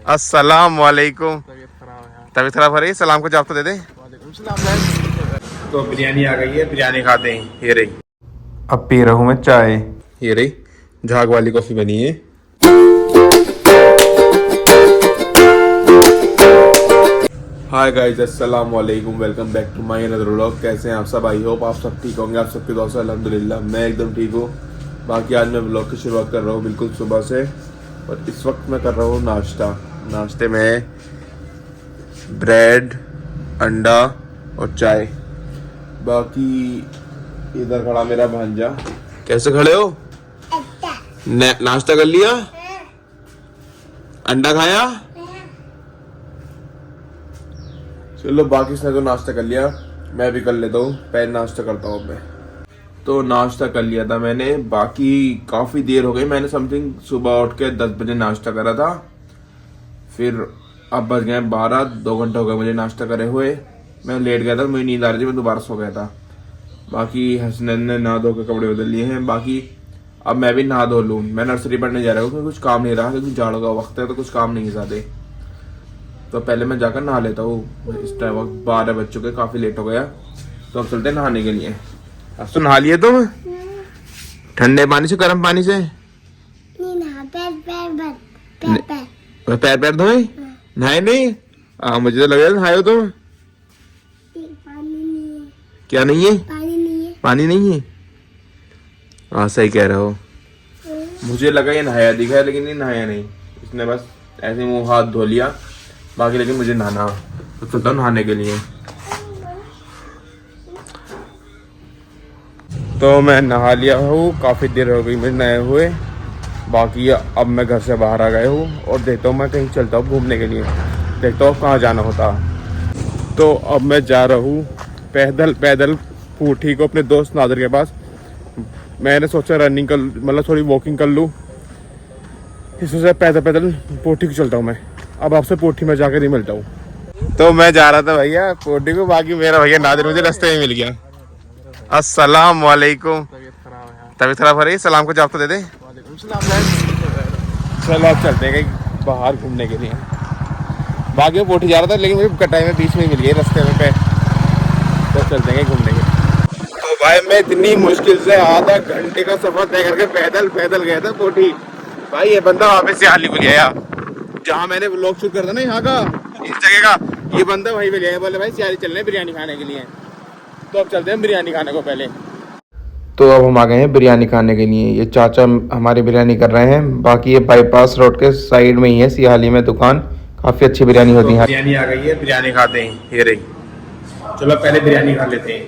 अस्सलाम वालेकुम। तबीयत खराब हो रही है, सलाम को जवाब तो दे दे। तो बिरयानी आ गई है, बिरयानी खाते हैं। ये रही, अब पी रहा हूँ मैं चाय। ये रही झाग वाली कॉफी बनी है। हाय गाइस, अस्सलाम वालेकुम, welcome back to my another vlog. कैसे हैं आप सब? आई होप आप सब ठीक होंगे। आप सबके दुआ से अल्हम्दुलिल्लाह मैं एकदम ठीक हूँ। बाकी आज मैं व्लॉग की शुरुआत कर रहा हूँ बिल्कुल सुबह से, और इस वक्त मैं कर रहा हूँ नाश्ता। नाश्ते में ब्रेड, अंडा और चाय। बाकी इधर खड़ा मेरा भांजा। कैसे खड़े हो? नाश्ता कर लिया? अंडा खाया? चलो, बाकी इसने तो नाश्ता कर लिया, मैं भी कर लेता हूँ। पहले नाश्ता करता हूँ मैं। तो नाश्ता कर लिया था मैंने, बाकी काफ़ी देर हो गई। मैंने समथिंग सुबह उठ के 10 बजे नाश्ता करा था, फिर अब बज गए 12, 2 घंटे हो गए मुझे नाश्ता करे हुए। मैं लेट गया था, मुझे नींद आ रही थी, मैं दोबारा सो गया था। बाकी हसनैन ने नहा धो के कपड़े बदल लिए हैं। बाकी अब मैं भी नहा धो लूँ। मैं नर्सरी पढ़ने जा रहा हूँ क्योंकि कुछ काम नहीं रहा, क्योंकि जाड़ों का वक्त है तो कुछ काम नहीं है ज़्यादा। तो पहले मैं जाकर नहा लेता हूँ। इस टाइम वक्त 12 बज चुके, काफ़ी लेट हो गया। तो अब चलते हैं नहाने के लिए। अब तो नहा लिए तुम? ठंडे पानी से, गर्म पानी से? पैर पैर धोए? नहाए नहीं? मुझे तो लग रहा है नहाए हो तुम। क्या नहीं है? पानी नहीं है। हाँ, सही कह रहे हो। मुझे लगा ये नहाया दिखा है, लेकिन ये नहाया नहीं। इसने बस ऐसे मुंह हाथ धो लिया। बाकी लेकिन मुझे नहाना, तो चलता हूँ नहाने के लिए। तो मैं नहा लिया हूँ, काफ़ी देर हो गई मुझे नहाए हुए। बाकी अब मैं घर से बाहर आ गया हूँ और देखता हूँ मैं कहीं चलता हूँ घूमने के लिए। देखता हूँ कहाँ जाना होता। तो अब मैं जा रहा हूँ पैदल पैदल पूठी को, अपने दोस्त नादर के पास। मैंने सोचा रनिंग कर, मतलब थोड़ी वॉकिंग कर लूँ। इससे पैदल पैदल पोठी को चलता हूँ मैं। अब आपसे पोठी में जाकर ही मिलता हूँ। तो मैं जा रहा था भैया पोठी को, बाकी मेरा भैया नादिर मुझे रास्ते में मिल गया। अस्सलाम वालेकुम। तबीयत खराब हो रही है, सलाम को जवाब तो दे दे। चलो अब चलते हैं कहीं बाहर घूमने के लिए। बाकी मैं पोठी जा रहा था, लेकिन मुझे कटाई में बीच में मिल गई रास्ते में पे। तो चलते हैं घूमने के लिए। तो भाई मैं इतनी मुश्किल से आधा घंटे का सफर तय करके पैदल पैदल गया था पोठी। भाई ये बंदा वापस से हाली मिल गया, जहाँ मैंने व्लॉग शूट करता ना, यहाँ का, इस जगह का। ये बंदा वहीं पे गया, बोले भाई सियारी चल रहे हैं बिरयानी खाने के लिए। तो अब चलते हैं बिरयानी खाने को पहले। तो अब हम आ गए हैं बिरयानी खाने के लिए। ये चाचा हमारी बिरयानी कर रहे हैं। बाकी ये बाईपास रोड के साइड में ही है सियाली में दुकान, काफ़ी अच्छी बिरयानी होती है। बिरयानी आ गई है, बिरयानी खाते हैं। ये रही, चलो पहले बिरयानी खा लेते हैं।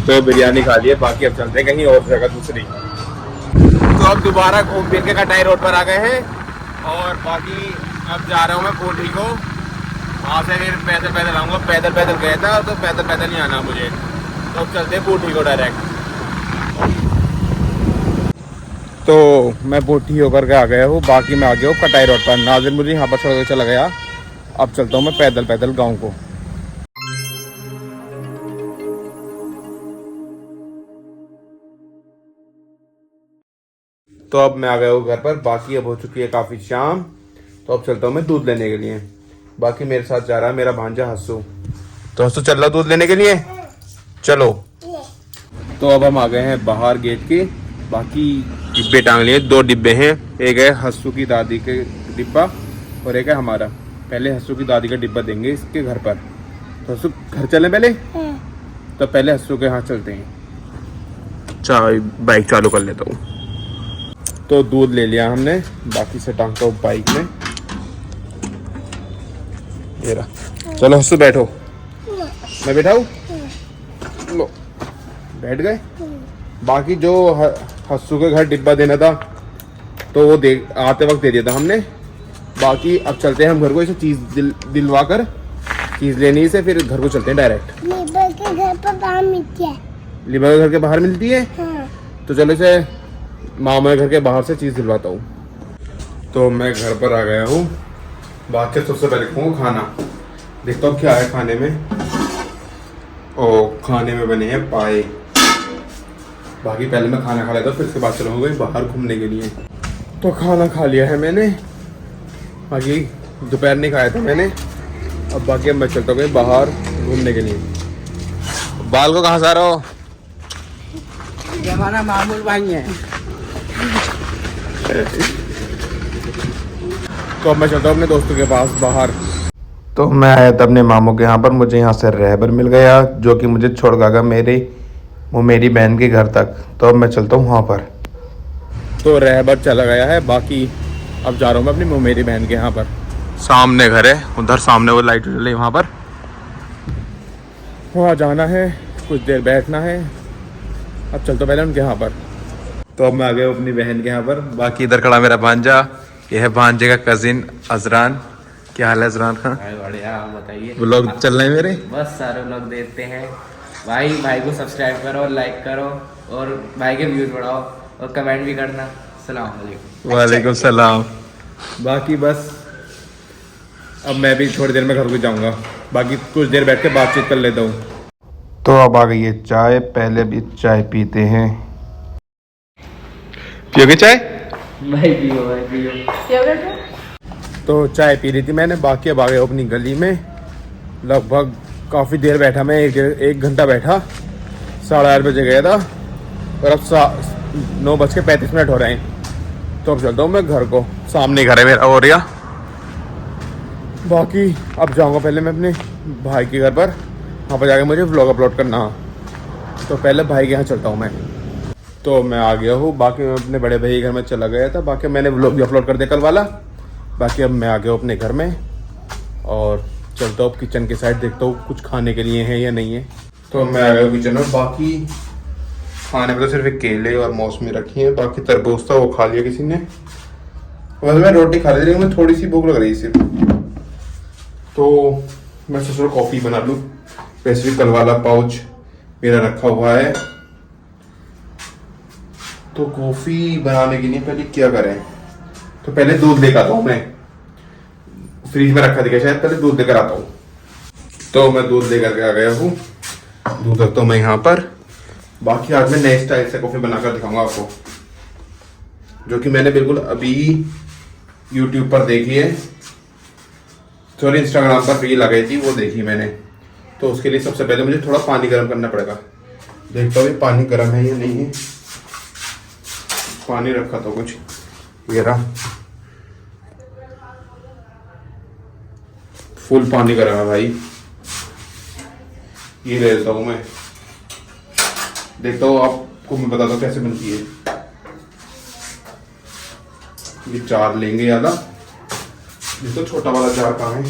तो बिरयानी खा लिए, बाकी अब चलते हैं कहीं और जगह दूसरी। तो अब दोबारा घूम फिर के कटाई रोड पर आ गए हैं, और बाकी अब जा रहा हूँ मैं पोठी को। वहाँ से फिर पैदल पैदल आऊँगा। पैदल पैदल गया था तो पैदल पैदल नहीं आना मुझे। तो अब चलते हैं पोठी को डायरेक्ट। तो मैं पोठी होकर के आ गया हूँ। बाकी मैं आ गया हूँ कटाई रोड पर। नाजिर मुझे यहाँ पर छोड़ के चला गया। अब चलता हूँ मैं पैदल पैदल गाँव को। तो अब मैं आ गया हूँ घर पर। बाकी अब हो चुकी है काफ़ी शाम। तो अब चलता हूँ मैं दूध लेने के लिए। बाकी मेरे साथ जा रहा है मेरा भांजा हस्सू। तो हस्सू चल रहा दूध लेने के लिए, चलो। तो अब हम आ गए हैं बाहर गेट के। बाकी डिब्बे टांग लिए, 2 डिब्बे हैं। एक है हस्सू की दादी के डिब्बा और एक है हमारा। पहले हस्सू की दादी का डिब्बा देंगे इसके घर पर। तो हस्सू घर चलें पहले? तो पहले हस्सू के यहाँ चलते हैं। चाय बाइक चालू कर लेता हूँ। तो दूध ले लिया हमने, बाकी से टांगता हूँ बाइक में। ये रहा, चलो हस्सू बैठो। मैं बैठाऊँ? लो, बैठ गए। बाकी जो हस्सू के घर डिब्बा देना था तो वो आते वक्त दे दिया था हमने। बाकी अब चलते हैं हम घर को, इसे चीज़ दिलवा कर, चीज़ लेनी से फिर घर को चलते हैं डायरेक्ट। लिबा के घर पर बाहर मिलती है। लिबा के घर के बाहर मिलती है? हाँ। तो चलो इसे मामा के घर के बाहर से चीज़ दिलवाता हूँ। तो मैं घर पर आ गया हूँ। बाकी सबसे पहले खाऊँ खाना। देखता हूँ क्या है खाने में। खाने में बने हैं पाए। बाकी पहले मैं खाना खा लेता हूँ, फिर उसके बाद चलूँगा बाहर घूमने के लिए। तो खाना खा लिया है मैंने। बाकी दोपहर नहीं खाया था मैंने। अब बाकी अब मैं चलता हूँ कहीं बाहर घूमने के लिए। बाल को कहाँ से आ रहा हो? ये हमारा मामूल भाई है। तो अब मैं चलता हूँ अपने दोस्तों के पास बाहर। तो मैं आया था अपने मामू के यहाँ पर, मुझे यहाँ से रहबर मिल गया जो कि मुझे छोड़ गया मेरी बहन के घर तक। तो अब मैं चलता हूँ वहाँ पर। तो रहबर चला गया है, बाकी अब जा रहा हूँ मैं अपनी मेरी बहन के यहाँ पर। सामने घर है, उधर सामने वो लाइट जल रही वहाँ पर, वहाँ जाना है, कुछ देर बैठना है। अब चलता पहले उनके यहाँ पर। तो अब मैं आ गया अपनी बहन के यहाँ पर। बाकी इधर खड़ा मेरा भांजा, ये है भांजे का कजिन अजरान। क्या हाल है अजरान खान? बढ़िया, आप बताइए। व्लॉग चल रहे हैं मेरे? बस सारे लोग देखते हैं भाई को सब्सक्राइब करो, लाइक करो और भाई के व्यूज बढ़ाओ और कमेंट भी करना। सलाम वालेकुम। वालेकुम सलाम। बाकी बस अब मैं भी थोड़ी देर में घर को जाऊंगा, बाकी कुछ देर बैठ के बातचीत कर लेता हूँ। तो अब आ गई है चाय, पहले भी चाय पीते हैं। पियोगे चाय? भाई पियो। तो चाय पी रही थी मैंने, बाकी अब आ गया अपनी गली में। लगभग काफ़ी देर बैठा मैं, एक घंटा बैठा। 8:30 बजे गया था और अब 9:35 हो रहे हैं। तो अब चलता हूँ मैं घर को, सामने घर है मेरा और या। बाकी अब जाऊँगा पहले मैं अपने भाई के घर पर, वहाँ पर जाके मुझे व्लॉग अपलोड करना। तो पहले भाई के यहाँ चलता हूँ मैं। तो मैं आ गया हूँ, बाकी मैं अपने बड़े भाई के घर में चला गया था। बाकी मैंने व्लॉग भी अपलोड कर दिया कल वाला। बाकी अब मैं आ गया हूँ अपने घर में और चलता हूँ किचन के साइड, देखता हूँ कुछ खाने के लिए है या नहीं है। तो मैं आ गया हूँ किचन में। बाकी खाने में तो सिर्फ एक केले और मौसमी रखी है, बाकी तरबूज था वो खा लिया किसी ने। वैसे मैं रोटी खा ली, लेकिन मुझे थोड़ी सी भूख लग रही सिर्फ। तो मैं सोच रहा कॉफ़ी बना लूँ। वैसे भी कल वाला पाउच मेरा रखा हुआ है। तो कॉफ़ी बनाने के लिए पहले क्या करें? तो पहले दूध लेकर आता हूँ मैं, फ्रिज में रखा दिखा शायद, पहले दूध लेकर आता हूँ। तो मैं दूध लेकर के आ गया हूँ, दूध रखता हूँ मैं यहाँ पर। बाकी आज मैं नए स्टाइल से कॉफ़ी बनाकर दिखाऊंगा आपको, जो कि मैंने बिल्कुल अभी YouTube पर देखी है। सॉरी, इंस्टाग्राम पर रील आ गई थी, वो देखी मैंने। तो उसके लिए सबसे पहले मुझे थोड़ा पानी गर्म करना पड़ेगा। देखता हूँ पानी गर्म है या नहीं है। पानी रखा था कुछ, ये रहा, फुल पानी गर्म है भाई। ये ले लेता हूँ मैं, देखता हूँ आपको मैं बताता हूँ कैसे बनती है। ये जार लेंगे वाला, जिसको छोटा वाला जार कहाँ है?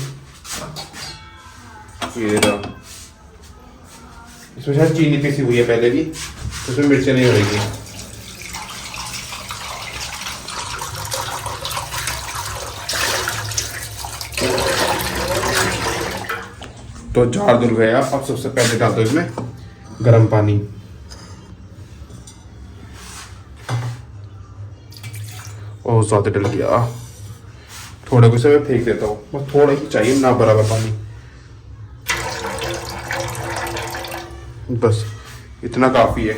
ये रहा। इसमें शायद चीनी पीसी हुई है पहले की, तो इसमें मिर्चें नहीं होगी। तो जार धुल गया। अब सबसे पहले डाल दो इसमें गर्म पानी। और ज्यादा डल गया, थोड़े को से मैं फेंक देता हूँ, बस थोड़ा ही चाहिए, ना बराबर पानी, बस इतना काफी है।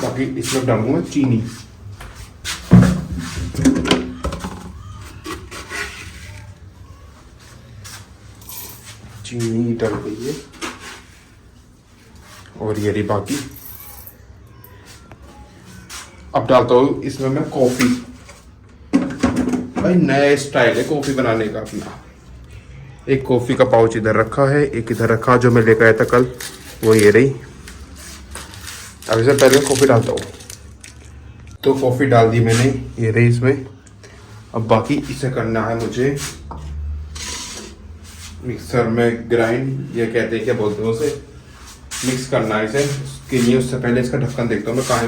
बाकी इसमें डालूंगा चीनी। चीनी डल गई है और ये रही बाकी। अब डालता हूँ इसमें मैं कॉफी। भाई नया स्टाइल है कॉफी बनाने का अपना। एक कॉफी का पाउच इधर रखा है, एक इधर रखा जो मैं लेकर आया था कल, वो ये रही। अब इससे पहले कॉफी डालता हूँ। तो कॉफी डाल दी मैंने, ये रही इसमें। अब बाकी इसे करना है मुझे मिक्सर में ग्राइंड, ये कहते हैं क्या बोलते हैं उसे, मिक्स करना है इसे। उसके लिए उससे पहले इसका ढक्कन देखता हूँ मैं कहाँ है।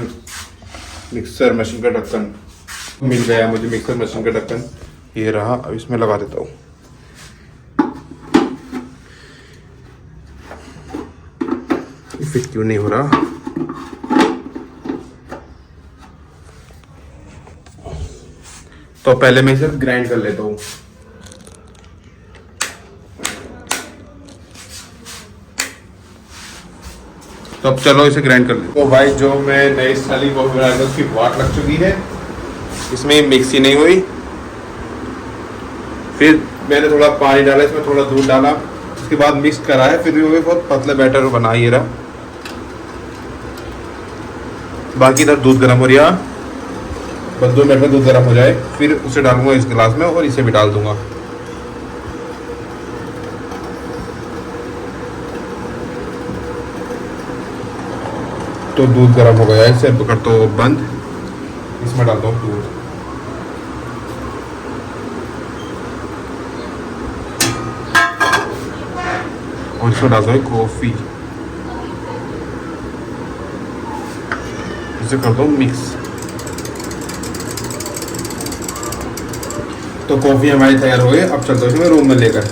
मिक्सर मशीन का ढक्कन मिल गया मुझे, मिक्सर मशीन का ढक्कन ये रहा। अब इसमें लगा देता हूँ। फिट क्यों नहीं हो रहा? तो पहले मैं इसे ग्राइंड कर लेता हूँ। तो अब चलो इसे ग्राइंड कर लेते। तो भाई जो मैं नई स्टाइल कॉफी बनाया था उसकी वाट लग चुकी है, इसमें मिक्स ही नहीं हुई। फिर मैंने थोड़ा पानी डाला, इसमें थोड़ा दूध डाला, उसके बाद मिक्स करा है, फिर भी बहुत पतला बैटर बना ये रहा। बाकी इधर दूध गर्म हो रहा, बस 2 मिनट में दूध गर्म हो जाए फिर उसे डालूंगा इस गिलास में और इसे भी डाल दूंगा। तो दूध गर्म हो गया है, इसे कर दो बंद, इसमें डाल दो दूध। और इसमें डाल दो कॉफी, इसे कर दो मिक्स। तो कॉफी हमारी तैयार हो गई, अब चलते हैं रूम में लेकर।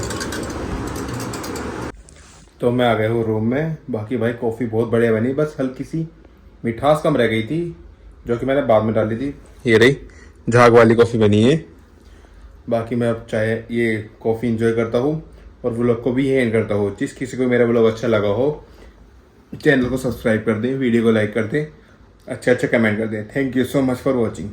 तो मैं आ गया हूँ रूम में। बाकी भाई कॉफ़ी बहुत बढ़िया बनी, बस हल्की सी मिठास कम रह गई थी जो कि मैंने बाद में डाली थी। ये रही झाग वाली कॉफ़ी बनी है। बाकी मैं अब चाहे ये कॉफ़ी इंजॉय करता हूँ और व्लॉग को भी एंड करता हूँ। जिस किसी को मेरा व्लॉग अच्छा लगा हो चैनल को सब्सक्राइब कर दें, वीडियो को लाइक कर दें, अच्छा कमेंट कर दें। Thank you so much for watching.